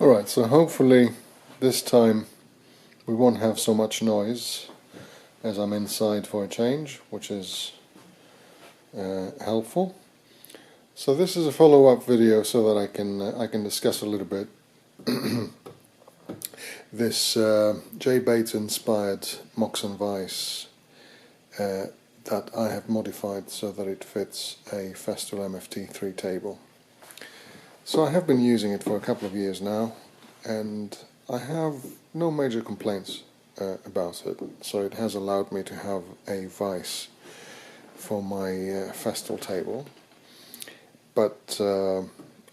Alright, so hopefully this time we won't have so much noise as I'm inside for a change, which is helpful. So this is a follow-up video so that I can discuss a little bit this J-Bates inspired Moxon Vise that I have modified so that it fits a Festool MFT 3 table. So I have been using it for a couple of years now, and I have no major complaints about it. So it has allowed me to have a vise for my Festool table, but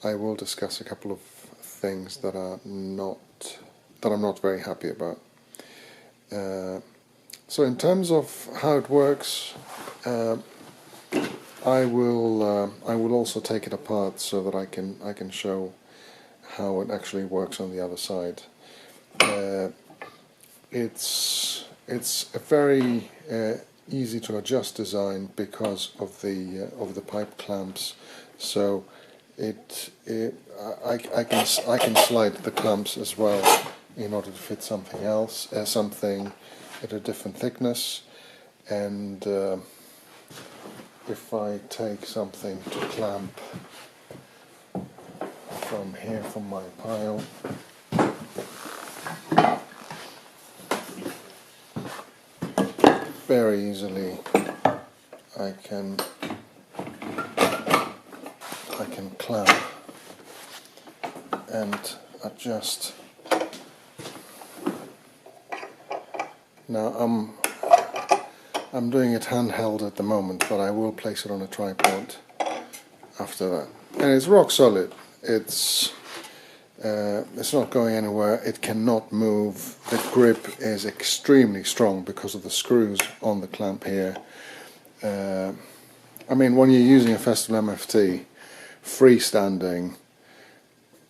I will discuss a couple of things that I'm not very happy about. So in terms of how it works, I will also take it apart so that I can show how it actually works on the other side. It's a very easy to adjust design because of the pipe clamps. So I can slide the clamps as well in order to fit something else, something at a different thickness. And if I take something to clamp from here, from my pile, very easily I can clamp and adjust. Now I'm doing it handheld at the moment, but I will place it on a tripod after that. And it's rock solid. It's not going anywhere. It cannot move. The grip is extremely strong because of the screws on the clamp here. I mean, when you're using a Festool MFT freestanding,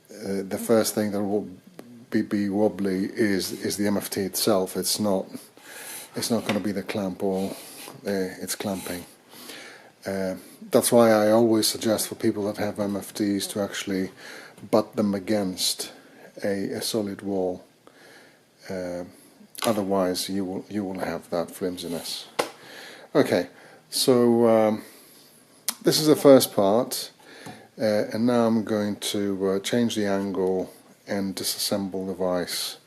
the first thing that will be wobbly is the MFT itself. It's not going to be the clamp or its clamping. That's why I always suggest for people that have MFTs to actually butt them against a solid wall. Otherwise you will have that flimsiness. Okay, so this is the first part, and now I'm going to change the angle and disassemble the vise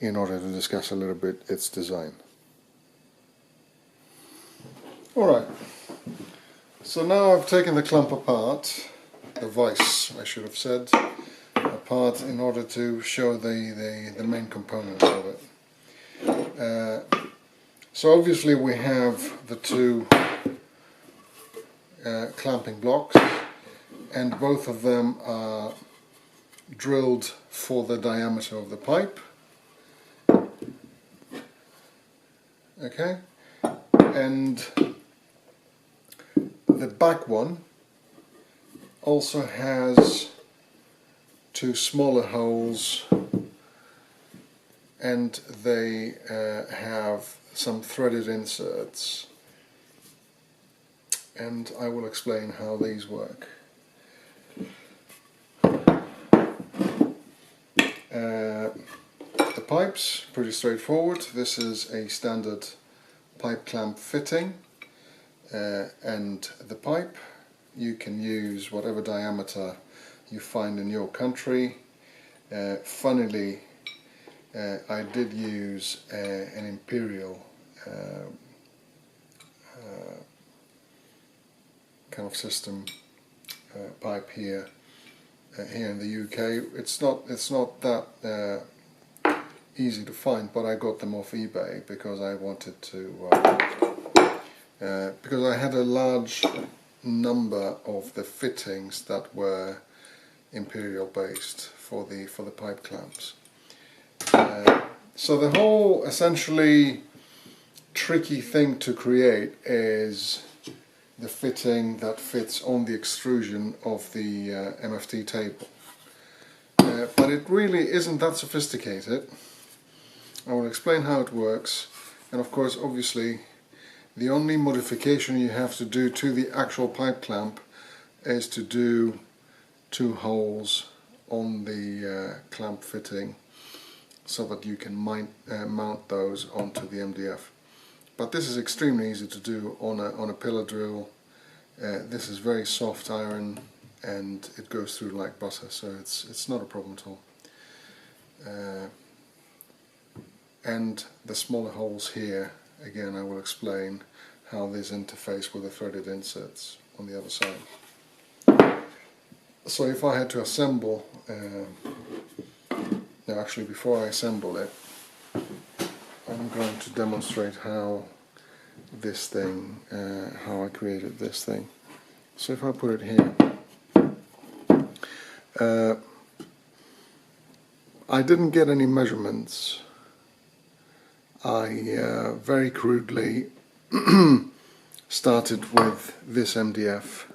in order to discuss a little bit its design. Alright, so now I've taken the clamp apart, the vise I should have said, apart in order to show the main components of it. So obviously we have the two clamping blocks, and both of them are drilled for the diameter of the pipe. Okay, and the back one also has two smaller holes, and they have some threaded inserts, and I will explain how these work. The pipes, pretty straightforward. This is a standard pipe clamp fitting, and the pipe, you can use whatever diameter you find in your country. Funnily, I did use an imperial kind of system pipe here in the UK. It's not that easy to find, but I got them off eBay because I wanted to because I had a large number of the fittings that were imperial based for the pipe clamps. So the whole essentially tricky thing to create is the fitting that fits on the extrusion of the MFT table. But it really isn't that sophisticated. I will explain how it works, and of course obviously the only modification you have to do to the actual pipe clamp is to do two holes on the clamp fitting so that you can mount those onto the MDF. But this is extremely easy to do on a pillar drill. This is very soft iron and it goes through like butter, so it's not a problem at all. And the smaller holes here, again I will explain how these interface with the threaded inserts on the other side. So if I had to assemble, now actually before I assemble it, I'm going to demonstrate how this thing, how I created this thing. So if I put it here, I didn't get any measurements. I very crudely started with this MDF,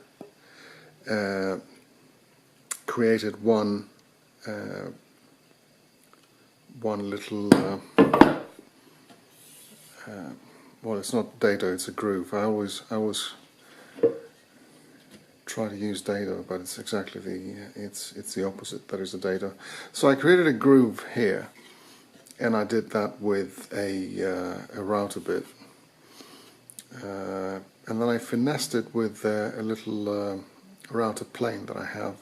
created one little well, it's not dado, it's a groove. I always try to use dado, but it's exactly it's the opposite. That is a dado. So I created a groove here, and I did that with a router bit, and then I finessed it with a little router plane that I have,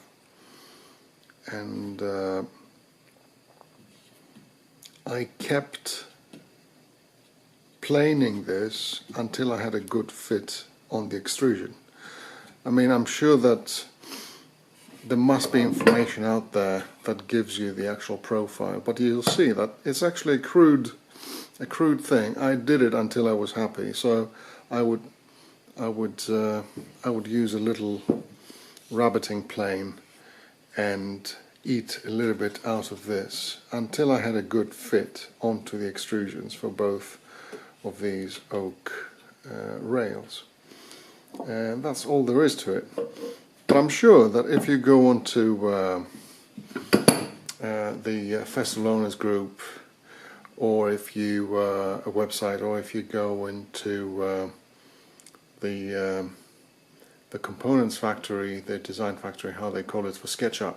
and I kept planing this until I had a good fit on the extrusion. I mean, I'm sure that there must be information out there that gives you the actual profile, but you'll see that it's actually a crude thing. I did it until I was happy, so I would use a little rabbiting plane and eat a little bit out of this until I had a good fit onto the extrusions for both of these oak rails, and that's all there is to it. But I'm sure that if you go onto the Festool Owners group, or if you a website, or if you go into the components factory, the design factory, how they call it for SketchUp,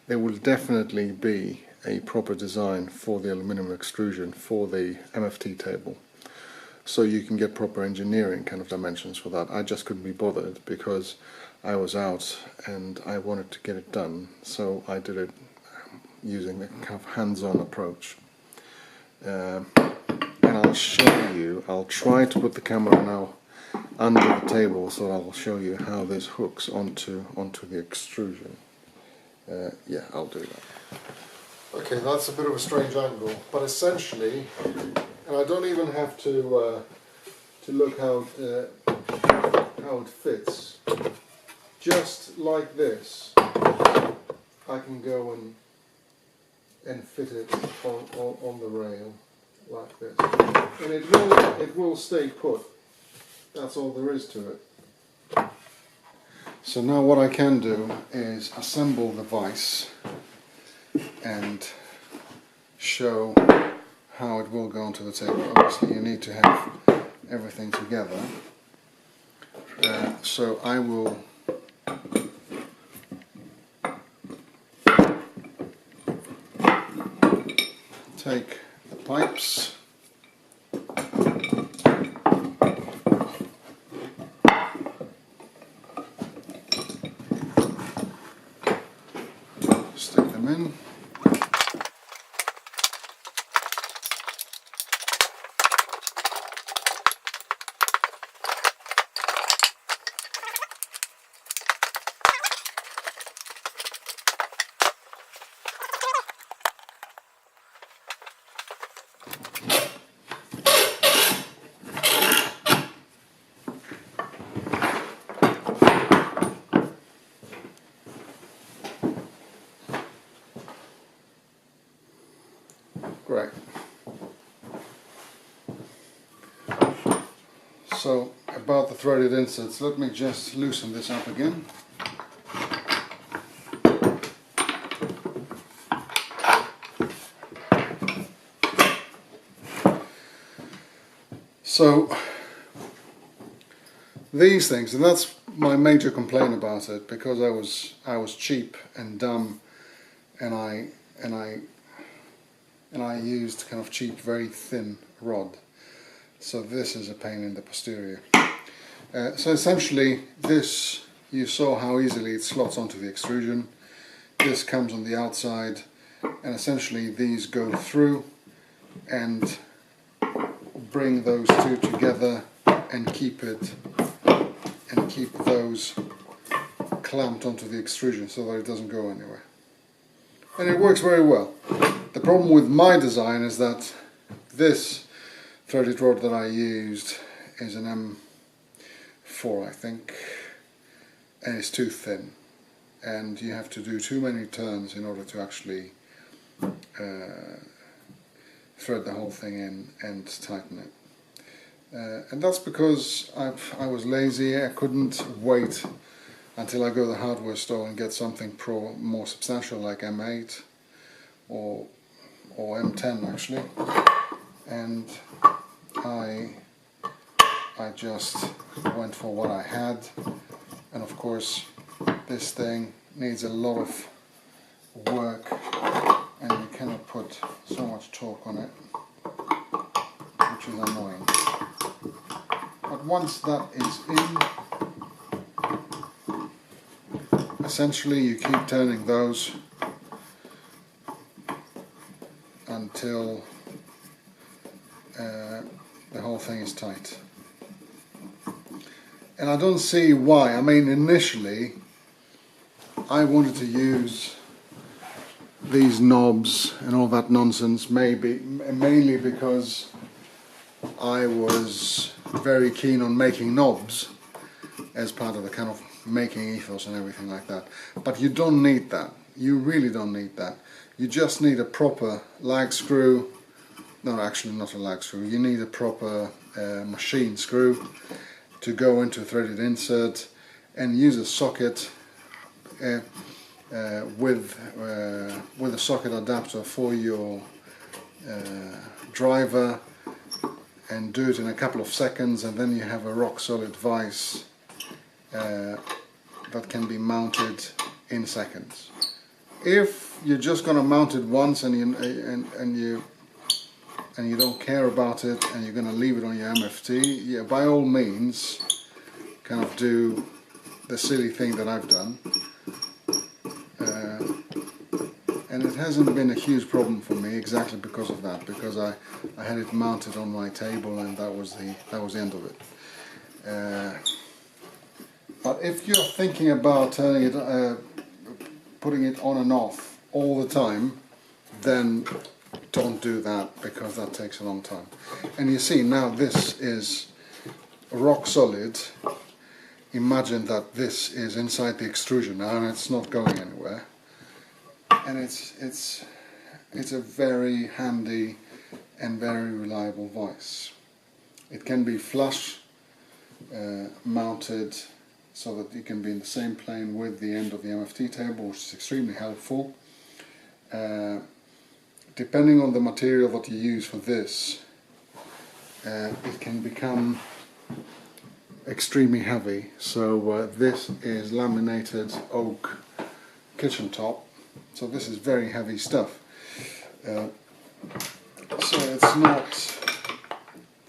there will definitely be a proper design for the aluminum extrusion for the MFT table. So you can get proper engineering kind of dimensions for that. I just couldn't be bothered because I was out and I wanted to get it done. So I did it using the kind of hands-on approach. And I'll show you, I'll try to put the camera now under the table so I'll show you how this hooks onto the extrusion. Yeah, I'll do that. Okay, that's a bit of a strange angle, but essentially, and I don't even have to look how it fits. Just like this, I can go and fit it on the rail like this, and it will stay put. That's all there is to it. So now what I can do is assemble the vise and show how it will go onto the table. Obviously you need to have everything together. So I will take the pipes, stick them in. Great. So about the threaded inserts, let me just loosen this up again. So these things, and that's my major complaint about it, because I was cheap and dumb and I used kind of cheap, very thin rod. So this is a pain in the posterior. So essentially this, you saw how easily it slots onto the extrusion. This comes on the outside, and essentially these go through and bring those two together and keep those clamped onto the extrusion so that it doesn't go anywhere. And it works very well. The problem with my design is that this threaded rod that I used is an M4, I think, and it's too thin, and you have to do too many turns in order to actually thread the whole thing in and tighten it. And that's because I was lazy. I couldn't wait until I go to the hardware store and get something more substantial like M8 or M10 actually, and I just went for what I had. And of course this thing needs a lot of work, and you cannot put so much torque on it, which is annoying. But once that is in, essentially you keep turning those until the whole thing is tight. And I don't see why. I mean, initially I wanted to use these knobs and all that nonsense mainly because I was very keen on making knobs as part of the kind of making ethos and everything like that. But you don't need that. You really don't need that. You just need a proper lag screw. No, actually not a lag screw. You need a proper machine screw to go into a threaded insert, and use a socket with a socket adapter for your driver, and do it in a couple of seconds, and then you have a rock solid vise that can be mounted in seconds. If you're just going to mount it once and you don't care about it, and you're going to leave it on your MFT, yeah, by all means kind of do the silly thing that I've done. And it hasn't been a huge problem for me exactly because of that, because I had it mounted on my table, and that was the end of it. But if you're thinking about turning it, putting it on and off all the time, then don't do that, because that takes a long time. And you see now this is rock solid. Imagine that this is inside the extrusion now, and it's not going anywhere. And it's a very handy and very reliable vise. It can be flush mounted so that you can be in the same plane with the end of the MFT table, which is extremely helpful. Depending on the material that you use for this, it can become extremely heavy. So this is laminated oak kitchen top, so this is very heavy stuff. So it's not,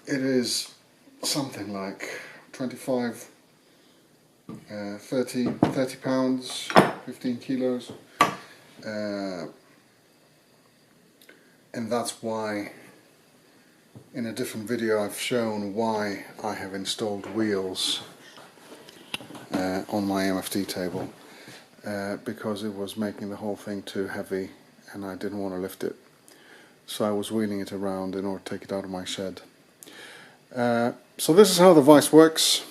it is something like 25, 30 pounds, 15 kilos. And that's why in a different video I've shown why I have installed wheels on my MFT table, because it was making the whole thing too heavy and I didn't want to lift it. So I was wheeling it around in order to take it out of my shed. So this is how the vise works.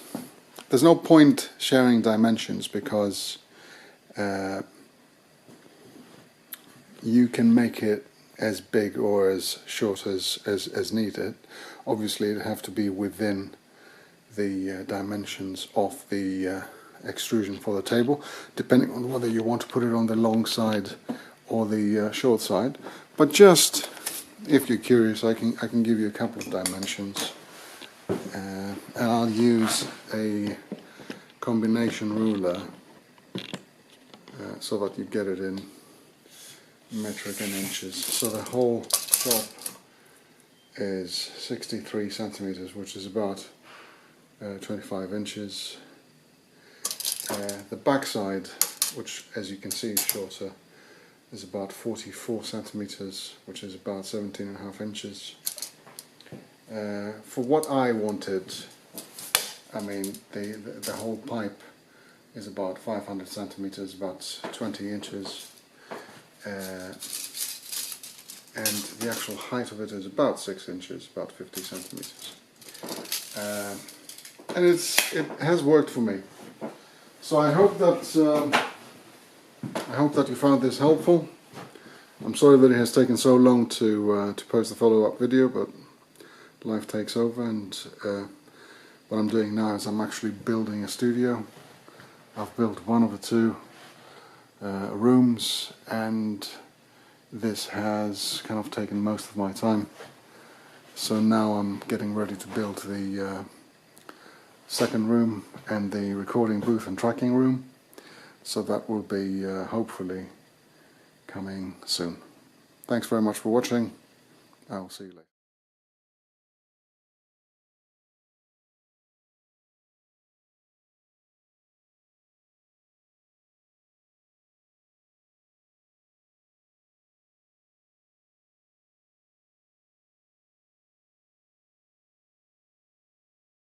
There's no point sharing dimensions, because you can make it as big or as short as needed. Obviously it'd have to be within the dimensions of the extrusion for the table, depending on whether you want to put it on the long side or the short side. But just if you're curious, I can give you a couple of dimensions, and I'll use a combination ruler so that you get it in metric in inches. So the whole top is 63 centimeters, which is about 25 inches. The back side, which as you can see is shorter, is about 44 centimeters, which is about 17.5 inches. For what I wanted, I mean, the whole pipe is about 500 centimeters, about 20 inches, and the actual height of it is about 6 inches, about 50 centimeters. And it has worked for me. So I hope that you found this helpful. I'm sorry that it has taken so long to post the follow-up video, but life takes over, and what I'm doing now is I'm actually building a studio. I've built one of the two rooms, and this has kind of taken most of my time. So now I'm getting ready to build the second room and the recording booth and tracking room. So that will be hopefully coming soon. Thanks very much for watching. I will see you later.